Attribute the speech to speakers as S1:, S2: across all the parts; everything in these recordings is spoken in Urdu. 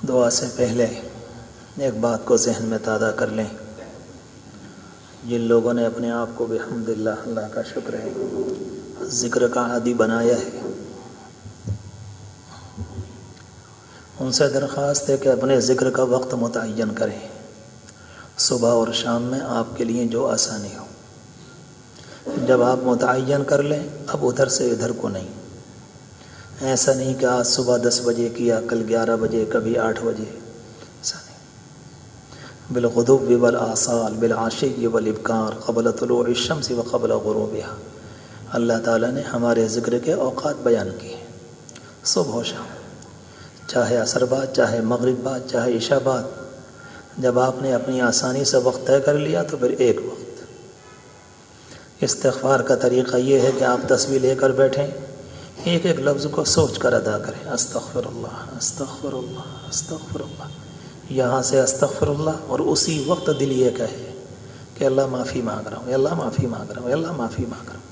S1: دعا سے پہلے ایک بات کو ذہن میں تازہ کر لیں۔ جن لوگوں نے اپنے آپ کو بحمدللہ، اللہ کا شکر ہے، ذکر کا عادی بنایا ہے، ان سے درخواست ہے کہ اپنے ذکر کا وقت متعین کریں، صبح اور شام میں آپ کے لیے جو آسانی ہو۔ جب آپ متعین کر لیں، اب ادھر سے ادھر کو نہیں، ایسا نہیں کہ آج صبح 10 بجے کیا، کل 11 بجے، کبھی 8 بجے، ایسا نہیں۔ بالغدو والآصال بالعشی والابکار قبل طلوع الشمس وقبل غروبها، اللہ تعالیٰ نے ہمارے ذکر کے اوقات بیان کیے ہیں، صبح و شام، چاہے عصر بعد، چاہے مغرب بعد، چاہے عشاء بعد۔ جب آپ نے اپنی آسانی سے وقت طے کر لیا تو پھر ایک وقت۔ استغفار کا طریقہ یہ ہے کہ آپ تسبیح لے کر بیٹھیں، ایک ایک لفظ کو سوچ کر ادا کریں۔ استغفر اللہ، استغفر اللہ، استغفر اللہ، یہاں سے استغفر اللہ، اور اسی وقت دل یہ کہے کہ اللہ معافی مانگ رہا ہوں، اللہ معافی مانگ رہا ہوں، اللہ معافی مانگ رہا ہوں۔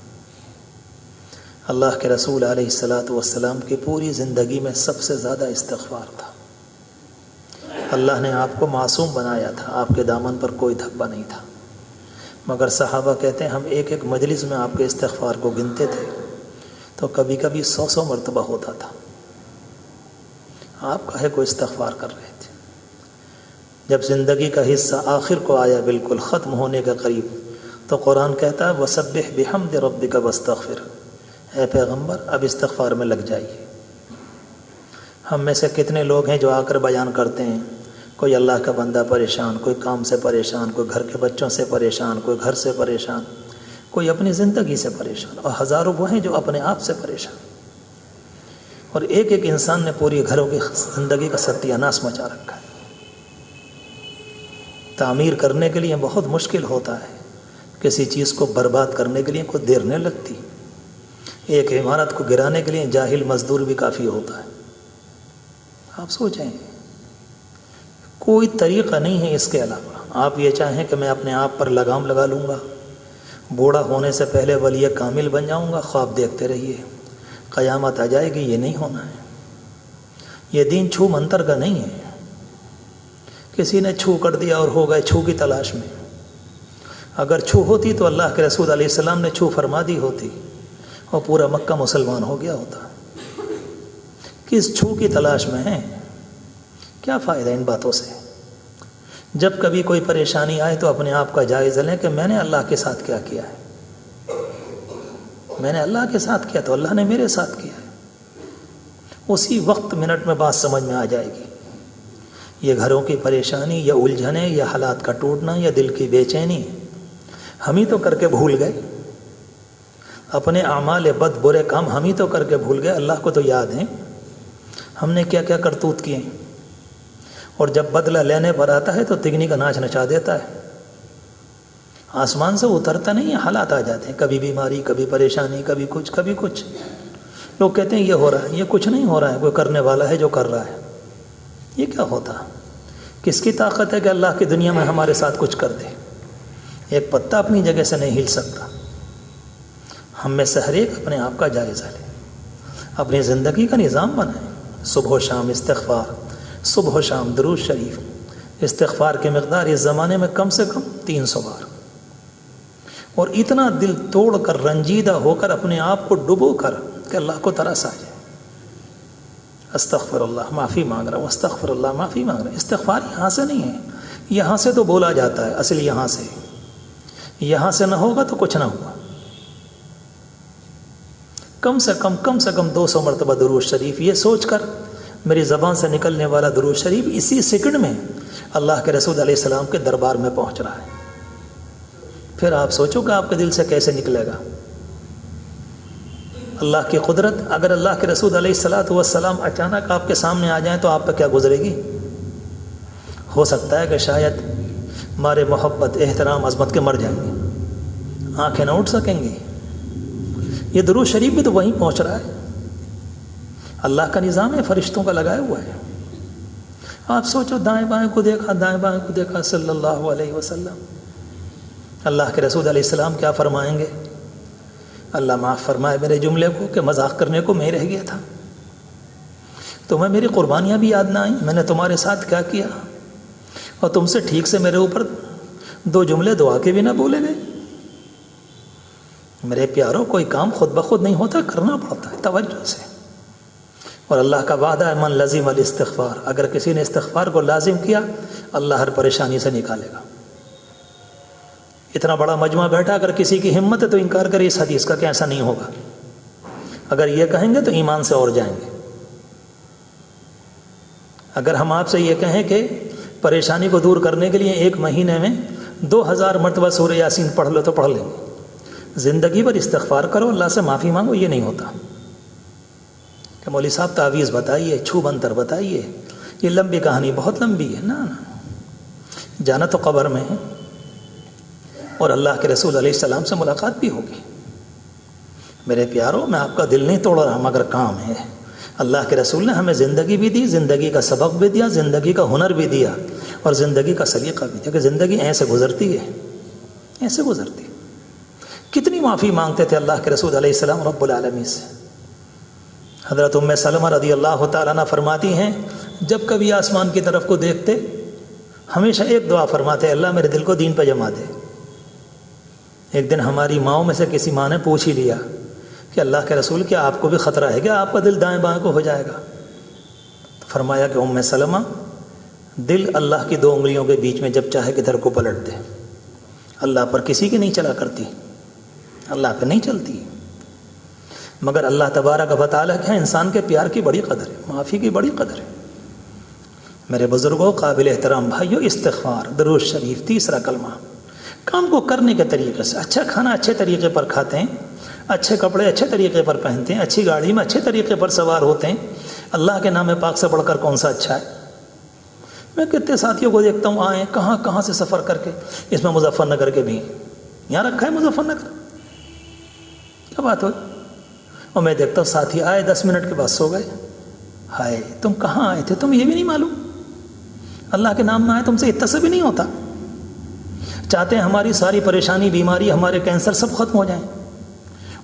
S1: اللہ کے رسول علیہ الصلاۃ والسلام کی پوری زندگی میں سب سے زیادہ استغفار تھا۔ اللہ نے آپ کو معصوم بنایا تھا، آپ کے دامن پر کوئی دھبا نہیں تھا، مگر صحابہ کہتے ہیں ہم ایک ایک مجلس میں آپ کے استغفار کو گنتے تھے تو کبھی کبھی 100 مرتبہ ہوتا تھا۔ آپ کاہے کو استغفار کر رہے تھے؟ جب زندگی کا حصہ آخر کو آیا، بالکل ختم ہونے کے قریب، تو قرآن کہتا ہے وَسَبِّحْ بِحَمْدِ رَبِّكَ وَاسْتَغْفِرْ، اے پیغمبر اب استغفار میں لگ جائیے۔ ہم میں سے کتنے لوگ ہیں جو آ کر بیان کرتے ہیں، کوئی اللہ کا بندہ پریشان، کوئی کام سے پریشان، کوئی گھر کے بچوں سے پریشان، کوئی گھر سے پریشان، کوئی اپنی زندگی سے پریشان، اور ہزاروں وہ ہیں جو اپنے آپ سے پریشان، اور ایک ایک انسان نے پوری گھروں کی زندگی کا ستیہ ناش مچا رکھا ہے۔ تعمیر کرنے کے لیے بہت مشکل ہوتا ہے، کسی چیز کو برباد کرنے کے لیے کوئی دیر نہیں لگتی، ایک عمارت کو گرانے کے لیے جاہل مزدور بھی کافی ہوتا ہے۔ آپ سوچیں، کوئی طریقہ نہیں ہے اس کے علاوہ۔ آپ یہ چاہیں کہ میں اپنے آپ پر لگام لگا لوں گا، بوڑھا ہونے سے پہلے ولی کامل بن جاؤں گا، خواب دیکھتے رہیے، قیامت آ جائے گی، یہ نہیں ہونا ہے۔ یہ دین چھو منتر کا نہیں ہے، کسی نے چھو کر دیا اور ہو گئے چھو کی تلاش میں۔ اگر چھو ہوتی تو اللہ کے رسول علیہ السلام نے چھو فرما دی ہوتی اور پورا مکہ مسلمان ہو گیا ہوتا۔ کس چھو کی تلاش میں ہیں؟ کیا فائدہ ان باتوں سے؟ جب کبھی کوئی پریشانی آئے تو اپنے آپ کا جائزہ لیں کہ میں نے اللہ کے ساتھ کیا کیا ہے۔ میں نے اللہ کے ساتھ کیا تو اللہ نے میرے ساتھ کیا ہے۔ اسی وقت منٹ میں بات سمجھ میں آ جائے گی۔ یہ گھروں کی پریشانی یا الجھنیں یا حالات کا ٹوٹنا یا دل کی بے چینی ہم ہی تو کر کے بھول گئے، اپنے اعمال بد برے کام ہم ہی تو کر کے بھول گئے، اللہ کو تو یاد ہیں ہم نے کیا کیا کرتوت کیے، اور جب بدلہ لینے پر آتا ہے تو تگنی کا ناچ نچا دیتا ہے۔ آسمان سے اترتا نہیں ہے، حالات آ جاتے ہیں، کبھی بیماری، کبھی پریشانی، کبھی کچھ کبھی کچھ۔ لوگ کہتے ہیں یہ ہو رہا ہے، یہ کچھ نہیں ہو رہا ہے، کوئی کرنے والا ہے جو کر رہا ہے۔ یہ کیا ہوتا؟ کس کی طاقت ہے کہ اللہ کی دنیا میں ہمارے ساتھ کچھ کر دے؟ ایک پتہ اپنی جگہ سے نہیں ہل سکتا۔ ہم میں سے ہر ایک اپنے آپ کا جائزہ لے، اپنی زندگی کا نظام بنائیں۔ صبح و شام استغفار، صبح و شام درود شریف۔ استغفار کی مقدار اس زمانے میں کم سے کم 300 بار، اور اتنا دل توڑ کر، رنجیدہ ہو کر، اپنے آپ کو ڈبو کر کہ اللہ کو ترس آ جائے۔ استغفر اللہ، معافی مانگ رہا ہوں، استغفر اللہ، معافی مانگ رہا ہوں۔ استغفار یہاں سے نہیں ہے، یہاں سے تو بولا جاتا ہے، اصل یہاں سے، یہاں سے نہ ہوگا تو کچھ نہ ہوگا۔ کم سے کم 200 مرتبہ درود شریف، یہ سوچ کر میری زبان سے نکلنے والا درود شریف اسی سیکنڈ میں اللہ کے رسول علیہ السلام کے دربار میں پہنچ رہا ہے۔ پھر آپ سوچو کہ آپ کے دل سے کیسے نکلے گا۔ اللہ کی قدرت، اگر اللہ کے رسول علیہ الصلاۃ والسلام اچانک آپ کے سامنے آ جائیں تو آپ پہ کیا گزرے گی؟ ہو سکتا ہے کہ شاید مارے محبت، احترام، عظمت کے مر جائیں گے، آنکھیں نہ اٹھ سکیں گی۔ یہ درود شریف بھی تو وہیں پہنچ رہا ہے، اللہ کا نظام ہے، فرشتوں کا لگایا ہوا ہے۔ آپ سوچو، دائیں بائیں کو دیکھا، دائیں بائیں کو دیکھا، صلی اللہ علیہ وسلم۔ اللہ کے رسول علیہ السلام کیا فرمائیں گے؟ اللہ معاف فرمائے میرے جملے کو کہ مذاق کرنے کو میں رہ گیا تھا۔ تمہیں میری قربانیاں بھی یاد نہ آئیں، میں نے تمہارے ساتھ کیا کیا، اور تم سے ٹھیک سے میرے اوپر 2 جملے دعا کے بھی نہ بولے گئے۔ میرے پیاروں، کوئی کام خود بخود نہیں ہوتا، کرنا پڑتا ہے توجہ سے۔ اور اللہ کا وعدہ ہے من لزم الاستغفار، اگر کسی نے استغفار کو لازم کیا اللہ ہر پریشانی سے نکالے گا۔ اتنا بڑا مجمع بیٹھا، اگر کسی کی ہمت ہے تو انکار کرے اس حدیث کا کہ ایسا نہیں ہوگا، اگر یہ کہیں گے تو ایمان سے اور جائیں گے۔ اگر ہم آپ سے یہ کہیں کہ پریشانی کو دور کرنے کے لیے 1 مہینے میں 2000 مرتبہ سورہ یاسین پڑھ لو تو پڑھ لیں گے۔ زندگی بھر استغفار کرو، اللہ سے معافی مانگو، یہ نہیں ہوتا کہ مولوی صاحب تعویذ بتائیے، چھو منتر بتائیے، یہ لمبی کہانی بہت لمبی ہے۔ نا جانا تو قبر میں ہے، اور اللہ کے رسول علیہ السلام سے ملاقات بھی ہوگی۔ میرے پیاروں، میں آپ کا دل نہیں توڑ رہا، مگر کام ہے۔ اللہ کے رسول نے ہمیں زندگی بھی دی، زندگی کا سبق بھی دیا، زندگی کا ہنر بھی دیا، اور زندگی کا سلیقہ بھی دیا کہ زندگی ایسے گزرتی ہے، ایسے گزرتی ہے۔ کتنی معافی مانگتے تھے اللہ کے رسول علیہ السلام رب العالمین سے۔ حضرت ام سلمہ رضی اللہ تعالیٰ عنہ فرماتی ہیں جب کبھی آسمان کی طرف کو دیکھتے ہمیشہ ایک دعا فرماتے، اللہ میرے دل کو دین پہ جما دے۔ ایک دن ہماری ماؤں میں سے کسی ماں نے پوچھ ہی لیا کہ اللہ کے رسول کیا آپ کو بھی خطرہ ہے کیا آپ کا دل دائیں بائیں کو ہو جائے گا؟ تو فرمایا کہ ام سلمہ، دل اللہ کی 2 انگلیوں کے بیچ میں جب چاہے کدھر کو پلٹ دے، اللہ پر کسی کی نہیں چلا کرتی، اللہ پہ نہیں چلتی، مگر اللہ تبارک و تعالیٰ کے انسان کے پیار کی بڑی قدر ہے، معافی کی بڑی قدر ہے۔ میرے بزرگوں، قابل احترام بھائیوں، استغفار، درود شریف، تیسرا کلمہ، کام کو کرنے کے طریقے سے۔ اچھا کھانا اچھے طریقے پر کھاتے ہیں، اچھے کپڑے اچھے طریقے پر پہنتے ہیں، اچھی گاڑی میں اچھے طریقے پر سوار ہوتے ہیں، اللہ کے نام پاک سے بڑھ کر کون سا اچھا ہے؟ میں کتنے ساتھیوں کو دیکھتا ہوں آئے کہاں سے سفر کر کے، اس میں مظفر نگر کے بھی یہاں رکھا ہے مظفر نگر، کیا بات ہوئی؟ اور میں دیکھتا ہوں ساتھی آئے 10 منٹ کے بعد سو گئے۔ ہائے، تم کہاں آئے تھے؟ تم یہ بھی نہیں معلوم اللہ کے نام میں آئے، تم سے اتنا سے بھی نہیں ہوتا۔ چاہتے ہیں ہماری ساری پریشانی، بیماری، ہمارے کینسر سب ختم ہو جائیں۔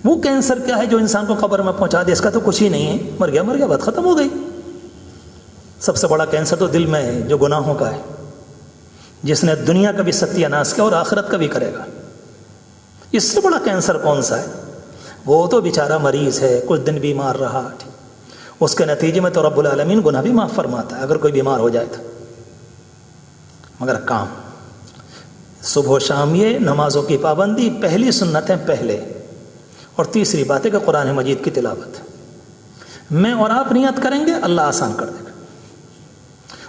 S1: وہ کینسر کیا ہے جو انسان کو قبر میں پہنچا دے؟ اس کا تو کچھ ہی نہیں ہے، مر گیا بات ختم ہو گئی۔ سب سے بڑا کینسر تو دل میں ہے جو گناہوں کا ہے، جس نے دنیا کا بھی ستیہ ناش کیا اور آخرت کا بھی کرے گا۔ اس سے بڑا کینسر کون سا ہے؟ وہ تو بیچارہ مریض ہے، کچھ دن بیمار رہا، اس کے نتیجے میں تو رب العالمین گناہ بھی معاف فرماتا ہے اگر کوئی بیمار ہو جائے تو۔ مگر کام صبح و شام، یہ نمازوں کی پابندی، پہلی سنتیں پہلے، اور تیسری بات ہے کہ قرآن مجید کی تلاوت۔ میں اور آپ نیت کریں گے، اللہ آسان کر دے گا۔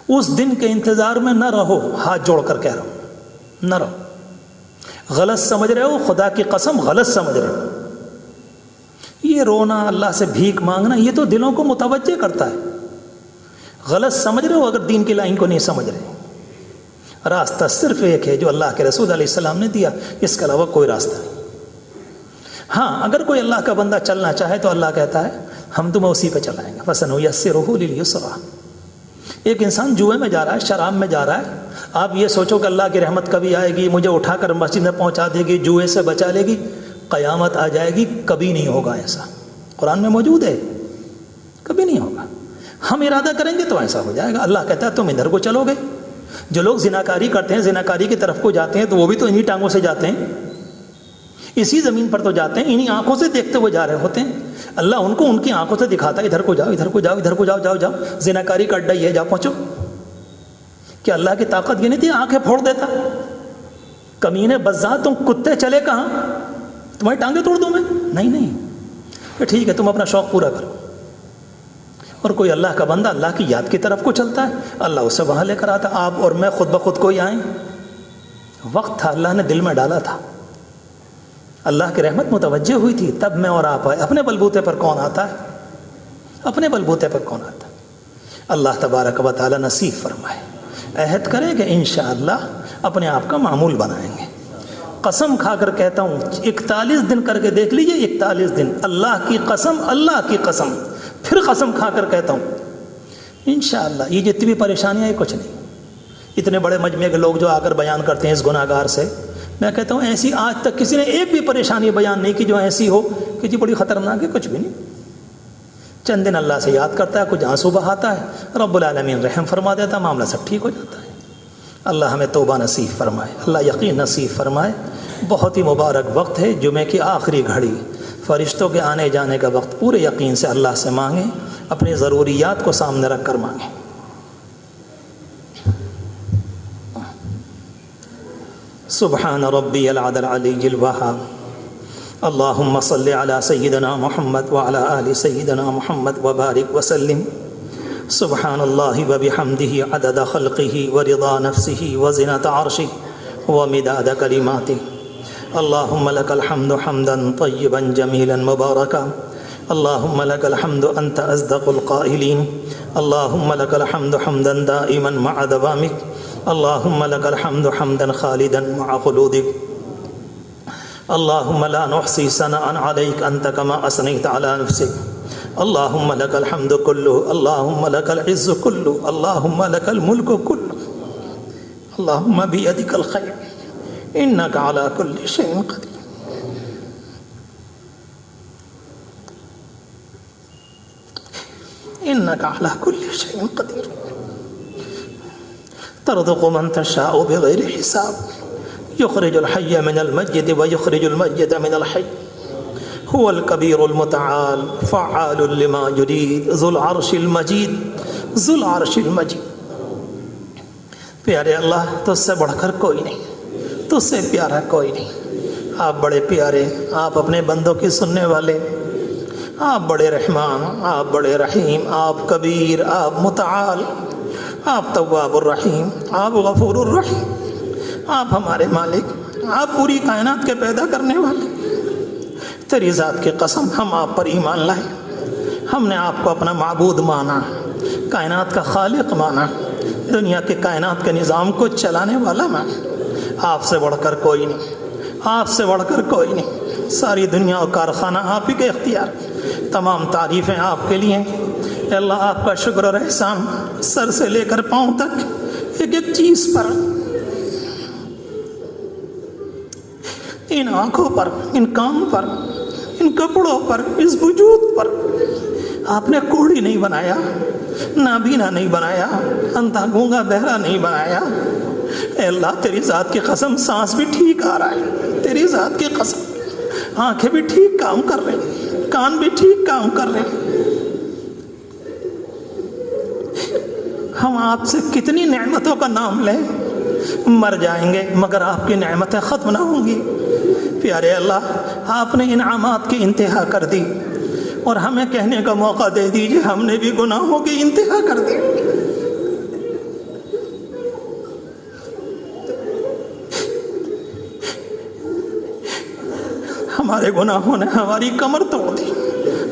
S1: اس دن کے انتظار میں نہ رہو، ہاتھ جوڑ کر کہہ رہا ہوں، نہ رہو۔ غلط سمجھ رہے ہو، خدا کی قسم غلط سمجھ رہے ہو۔ یہ رونا، اللہ سے بھیک مانگنا، یہ تو دلوں کو متوجہ کرتا ہے۔ غلط سمجھ رہے ہو اگر دین کی لائن کو نہیں سمجھ رہے۔ راستہ صرف ایک ہے جو اللہ کے رسول علیہ السلام نے دیا، اس کے علاوہ کوئی راستہ نہیں۔ ہاں، اگر کوئی اللہ کا بندہ چلنا چاہے تو اللہ کہتا ہے ہم تمہیں اسی پہ چلائیں گے، فَسَنُيَسِّرُهُ لِلْيُسْرَىٰ۔ ایک انسان جوئے میں جا رہا ہے، شراب میں جا رہا ہے، آپ یہ سوچو کہ اللہ کی رحمت کبھی آئے گی، مجھے اٹھا کر مسجد میں پہنچا دے گی، جوئے سے بچا لے گی، قیامت آ جائے گی، کبھی نہیں ہوگا ایسا۔ قرآن میں موجود ہے، کبھی نہیں ہوگا۔ ہم ارادہ کریں گے تو ایسا ہو جائے گا۔ اللہ کہتا ہے تم ادھر کو چلو گے۔ جو لوگ زناکاری کرتے ہیں، زناکاری کی طرف کو جاتے ہیں، تو وہ بھی تو انہی ٹانگوں سے جاتے ہیں، اسی زمین پر تو جاتے ہیں، انہی آنکھوں سے دیکھتے ہوئے جا رہے ہوتے ہیں۔ اللہ ان کو ان کی آنکھوں سے دکھاتا ہے ادھر کو جاؤ، ادھر کو جاؤ، ادھر کو جاؤ، جاؤ جاؤ، زناکاری کا اڈا یہ ہے، جاؤ پہنچو۔ کہ اللہ کی طاقت یہ نہیں تھی آنکھیں پھوڑ دیتا؟ کمینے بزاد، تم کتے چلے کہاں؟ تمہاری ٹانگیں توڑ دوں میں؟ نہیں، کہ ٹھیک ہے تم اپنا شوق پورا کرو۔ اور کوئی اللہ کا بندہ اللہ کی یاد کی طرف کو چلتا ہے، اللہ اسے وہاں لے کر آتا۔ آپ اور میں خود بخود کوئی آئیں؟ وقت تھا، اللہ نے دل میں ڈالا تھا، اللہ کی رحمت متوجہ ہوئی تھی، تب میں اور آپ آئے۔ اپنے بلبوتے پر کون آتا ہے؟ اپنے بلبوتے پر کون آتا ہے؟ اللہ تبارک و تعالی نصیب فرمائے۔ عہد کریں کہ انشاءاللہ اپنے آپ کا معمول بنائیں گے۔ قسم کھا کر کہتا ہوں، 41 دن کر کے دیکھ لیجئے، 41 دن، اللہ کی قسم، اللہ کی قسم، پھر قسم کھا کر کہتا ہوں انشاءاللہ یہ جتنی بھی پریشانیاں، یہ کچھ نہیں۔ اتنے بڑے مجمع کے لوگ جو آ کر بیان کرتے ہیں اس گناہگار سے، میں کہتا ہوں ایسی آج تک کسی نے ایک بھی پریشانی بیان نہیں کی جو ایسی ہو کہ جی بڑی خطرناک ہے، کچھ بھی نہیں۔ چند دن اللہ سے یاد کرتا ہے, کچھ آنسو بہاتا ہے, رب العالمین رحم فرما دیتا ہے, معاملہ سب ٹھیک ہو جاتا ہے. اللہ ہمیں توبہ نصیب فرمائے, اللہ یقین نصیب فرمائے. بہت ہی مبارک وقت ہے, جمعے کی آخری گھڑی, فرشتوں کے آنے جانے کا وقت. پورے یقین سے اللہ سے مانگیں, اپنی ضروریات کو سامنے رکھ کر مانگیں. سبحان ربی العلی العلی الوہاب. اللہم صل علی سیدنا محمد وعلی آل سیدنا محمد وبارک وسلم. سبحان اللہ وبحمدہ عدد خلقہ ورضا نفسہ وزنۃ عرشہ ومداد کلماتہ. اللہم لک الحمد حمدا طیبا جمیلا مبارکا. اللہم لک الحمد انت اصدق القائلین. اللہم لک الحمد حمدا دائما مع دوامک. اللہم لک الحمد حمدا خالدا مع خلودک. اللہم لا نحصی ثناء علیک انت کما اثنیت علی نفسک. اللہم لک الحمد کلہ. اللہم لک العز کلہ. اللہم لک الملک کلہ. اللہم بیدک الخیر انک علی کل شیء قدیر. انک علی کل شیء قدیر. ترزق من تشاء بغیر حساب. یخرج الحی من المیت ویخرج المیت من الحی. هو الکبیر المتعال فعال لما یرید ذو العرش المجید. ذو العرش المجید. پیارے اللہ, تجھ سے بڑھ کر کوئی نہیں, تجھ سے پیارا کوئی نہیں. آپ بڑے پیارے, آپ اپنے بندوں کی سننے والے, آپ بڑے رحمان, آپ بڑے رحیم, آپ کبیر, آپ متعال, آپ تواب الرحیم, آپ غفور الرحیم, آپ ہمارے مالک, آپ پوری کائنات کے پیدا کرنے والے. تیری ذات کی قسم ہم آپ پر ایمان لائے, ہم نے آپ کو اپنا معبود مانا, کائنات کا خالق مانا, دنیا کے کائنات کے نظام کو چلانے والا مانا. آپ سے بڑھ کر کوئی نہیں, آپ سے بڑھ کر کوئی نہیں. ساری دنیا اور کارخانہ آپ ہی کے اختیار. تمام تعریفیں آپ کے لیے. اے اللہ, آپ کا شکر اور احسان سر سے لے کر پاؤں تک ایک ایک چیز پر, ان آنکھوں پر, ان کان پر, ان کپڑوں پر, اس وجود پر آپ نے کوڑی نہیں بنایا, نابینا نہیں بنایا, اندھا گونگا بہرا نہیں بنایا. اے اللہ, تیری ذات کی قسم سانس بھی ٹھیک آ رہا ہے, تیری ذات کی قسم آنکھیں بھی ٹھیک کام کر رہے ہیں, کان بھی ٹھیک کام کر رہے ہیں. ہم آپ سے کتنی نعمتوں کا نام لیں, مر جائیں گے مگر آپ کی نعمتیں ختم نہ ہوں گی. پیارے اللہ, آپ نے انعامات کی انتہا کر دی اور ہمیں کہنے کا موقع دے دیجئے ہم نے بھی گناہوں کی انتہا کر دی. ہمارے گناہوں نے ہماری کمر توڑ دی,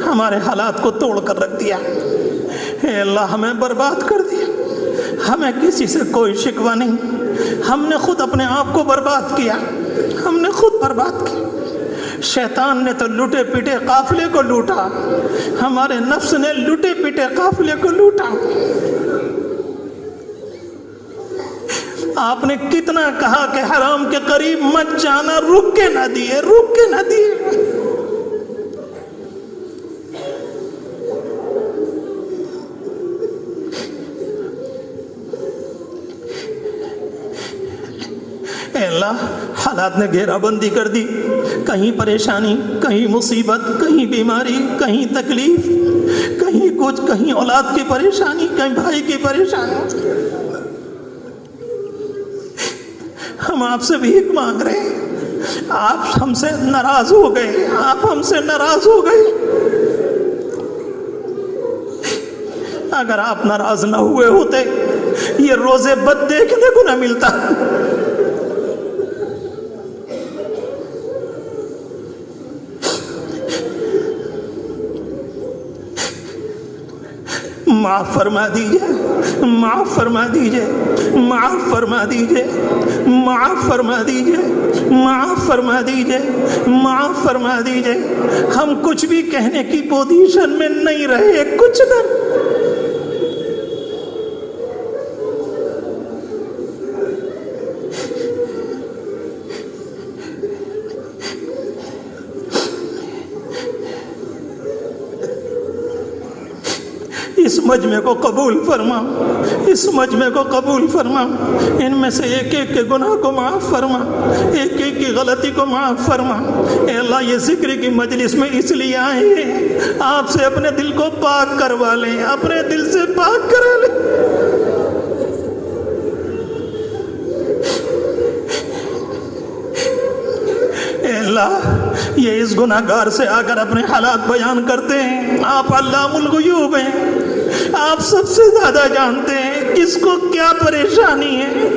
S1: ہمارے حالات کو توڑ کر رکھ دیا. اے اللہ, ہمیں برباد کر دیا. ہمیں کسی سے کوئی شکوہ نہیں, ہم نے خود اپنے آپ کو برباد کیا, ہم نے خود برباد کیا. شیطان نے تو لوٹے پیٹے قافلے کو لوٹا, ہمارے نفس نے لوٹے پیٹے قافلے کو لوٹا. آپ نے کتنا کہا کہ حرام کے قریب مت جانا, رک کے نہ دیے, رک کے نہ دیے. اے اللہ, حالات نے گھیرا بندی کر دی. کہیں پریشانی, کہیں مصیبت, کہیں بیماری, کہیں تکلیف, کہیں کچھ, کہیں اولاد کی پریشانی, کہیں بھائی کی پریشانی. ہم آپ سے بھیک مانگ رہے ہیں, آپ ہم سے ناراض ہو گئے, آپ ہم سے ناراض ہو گئے. اگر آپ ناراض نہ ہوئے ہوتے یہ روزے بد دیکھنے کو نہ ملتا. معاف فرما دیجئے, معاف فرما دیجئے, معاف فرما دیجئے, معاف فرما دیجئے, معاف فرما دیجئے, معاف فرما دیجئے. ہم کچھ بھی کہنے کی پوزیشن میں نہیں رہے, کچھ نہ. اس مجمع کو قبول فرما، اس مجمع کو قبول فرما، ان میں سے ایک ایک کے گناہ کو معاف فرما، ایک ایک کی غلطی کو معاف فرما۔ اے اللہ یہ ذکر کی مجلس میں اس لیے آئے ہیں، آپ سے اپنے دل کو پاک کروا لیں، اپنے دل سے پاک کرا لیں۔ اے اللہ یہ اس گناہگار سے آ کر اپنے حالات بیان کرتے ہیں، آپ علام الغیوب ہیں، آپ سب سے زیادہ جانتے ہیں کس کو کیا پریشانی ہے۔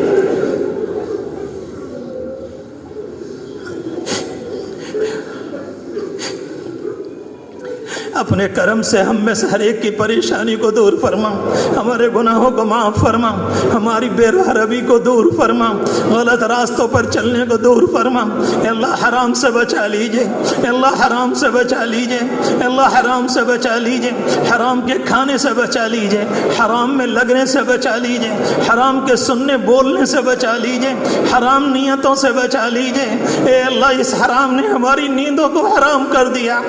S1: اپنے کرم سے ہم میں سے ہر ایک کی پریشانی کو دور فرما، ہمارے گناہوں کو معاف فرما، ہماری بے راہ روی کو دور فرما، غلط راستوں پر چلنے کو دور فرما۔ اے اللہ حرام سے بچا لیجئے، اے اللہ حرام سے بچا لیجئے، اے اللہ حرام سے بچا لیجئے، حرام کے کھانے سے بچا لیجئے، حرام میں لگنے سے بچا لیجئے، حرام کے سننے بولنے سے بچا لیجئے، حرام نیتوں سے بچا لیجئے۔ اے اللہ اس حرام نے ہماری نیندوں کو حرام کر دیا،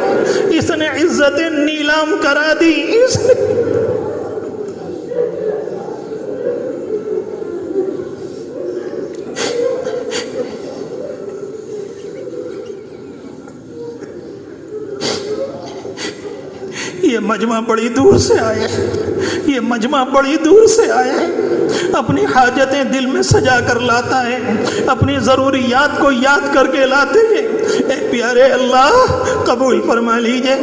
S1: اس نے عزت نیلام کرا دی، اس نے یہ مجمع بڑی دور سے آیا ہے، یہ مجمع بڑی دور سے آیا ہے، اپنی حاجتیں دل میں سجا کر لاتا ہے، اپنی ضروریات کو یاد کر کے لاتے ہیں۔ اے پیارے اللہ قبول فرما لیجئے،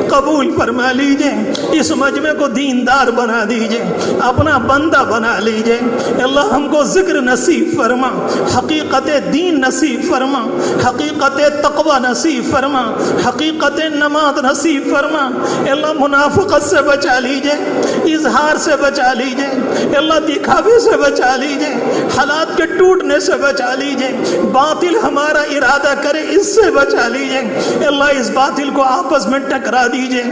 S1: قبول فرما لیجئے، اس مجمع کو دیندار بنا دیجئے، اپنا بندہ بنا لیجئے۔ اللہ ہم کو ذکر نصیب فرما، حقیقت دین نصیب فرما، حقیقت تقوی نصیب فرما، حقیقت نماز نصیب فرما۔ اللہ منافقت سے بچا لیجئے، اظہار سے بچا لیجئے، اللہ دکھاوے سے بچا لیجئے، حالات کے ٹوٹنے سے بچا لیجئے، باطل ہمارا ارادہ کرے اس سے بچا لیجئے۔ اللہ اس باطل کو آپس میں ٹکرا دیجئے،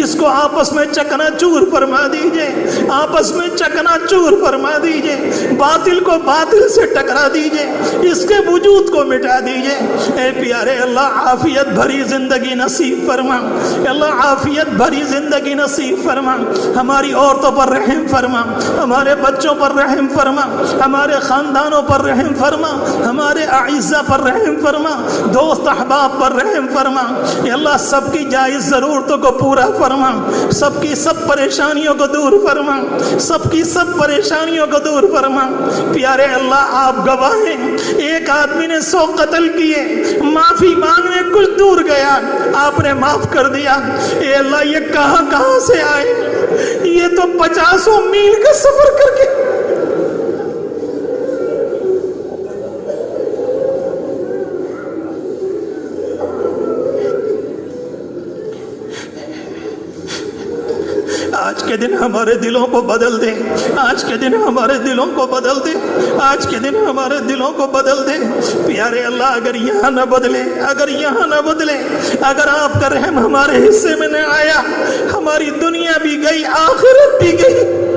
S1: اس کو آپس میں چکنا چور فرما دیجئے، آپس میں چکنا چور فرما دیجئے، باطل کو باطل سے ٹکرا دیجئے، اس کے وجود کو مٹا دیجئے۔ اے پیارے اللہ عافیت بھری زندگی نصیب فرما، اللہ عافیت بھری زندگی نصیب فرما، ہماری عورتوں پر رحم فرما، ہمارے بچوں پر رحم فرما، ہمارے خاندانوں پر رحم فرما، ہمارے اعزہ پر رحم فرما، دوست احباب پر رحم فرما۔ اے اللہ سب کی جائز ضرورتوں کو پورا فرما، سب کی سب پریشانیوں کو دور فرما، سب کی سب پریشانیوں کو دور فرما۔ پیارے اللہ آپ گواہ ہیں، ایک آدمی نے 100 قتل کیے، معافی مانگنے کچھ دور گیا، آپ نے معاف کر دیا۔ اے اللہ یہ کہاں کہاں سے آئے، یہ تو 50 میل کا سفر کر کے۔ آج کے دن ہمارے دلوں کو بدل دے، آج کے دن ہمارے دلوں کو بدل دے، آج کے دن ہمارے دلوں کو بدل دے۔ پیارے اللہ اگر یہاں نہ بدلے، اگر یہاں نہ بدلے، اگر آپ کا رحم ہمارے حصے میں نہ آیا، ہماری دنیا بھی گئی، آخرت بھی گئی۔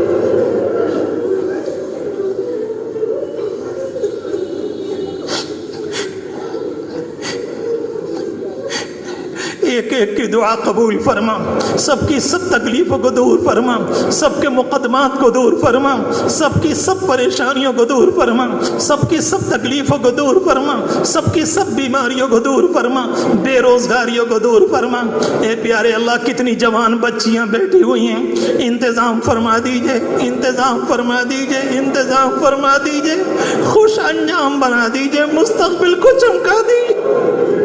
S1: ایک ایک کی دعا قبول فرما، سب کی سب تکلیفوں کو دور فرما، سب کے مقدمات کو دور فرما، سب کی سب پریشانیوں کو دور فرما، سب کی سب تکلیفوں کو دور فرما، سب کی سب بیماریوں کو دور فرما، بے روزگاریوں کو دور فرما۔ اے پیارے اللہ کتنی جوان بچیاں بیٹھی ہوئی ہیں، انتظام فرما دیجئے، انتظام فرما دیجئے، انتظام فرما دیجئے، خوش انجام بنا دیجئے، مستقبل کو چمکا دیجئے۔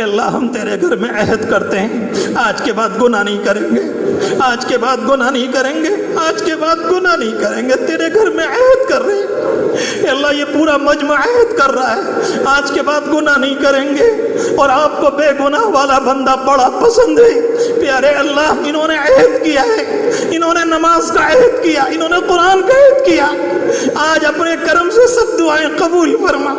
S1: اللہ ہم تیرے گھر میں عہد کرتے ہیں، آج کے بعد گناہ نہیں کریں گے، آج کے بعد گناہ نہیں کریں گے، آج کے بعد گناہ نہیں کریں گے، تیرے گھر میں عہد کر رہے ہیں۔ اللہ یہ پورا مجمع عہد کر رہا ہے، آج کے بعد گناہ نہیں کریں گے، اور آپ کو بے گناہ والا بندہ بڑا پسند ہے۔ پیارے اللہ انہوں نے عہد کیا ہے، انہوں نے نماز کا عہد کیا، انہوں نے قرآن کا عہد کیا، آج اپنے کرم سے سب دعائیں قبول فرما۔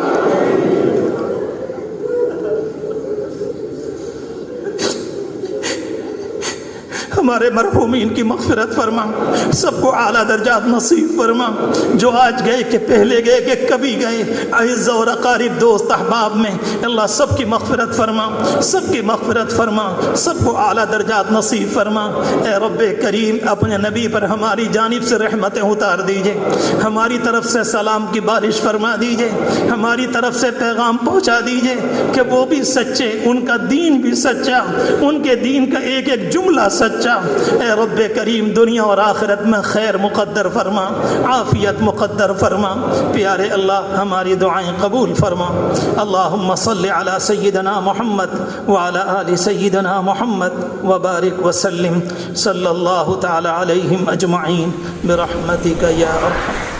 S1: ہمارے مرحومین کی مغفرت فرما، سب کو اعلیٰ درجات نصیب فرما، جو آج گئے کہ پہلے گئے کہ کبھی گئے، اعزہ اور اقارب دوست احباب میں اللہ سب کی مغفرت فرما، سب کی مغفرت فرما، سب کو اعلیٰ درجات نصیب فرما۔ اے رب کریم اپنے نبی پر ہماری جانب سے رحمتیں اتار دیجئے، ہماری طرف سے سلام کی بارش فرما دیجئے، ہماری طرف سے پیغام پہنچا دیجئے کہ وہ بھی سچے، ان کا دین بھی سچا، ان کے دین کا ایک ایک جملہ سچا۔ اے رب کریم دنیا اور آخرت میں خیر مقدر فرما، عافیت مقدر فرما۔ پیارے اللہ ہماری دعائیں قبول فرما۔ اللہم صلی علی سیدنا محمد وعلی آل سیدنا محمد وبارک وسلم، صلی اللہ تعالی علیہم اجمعین برحمتک یا ارحم۔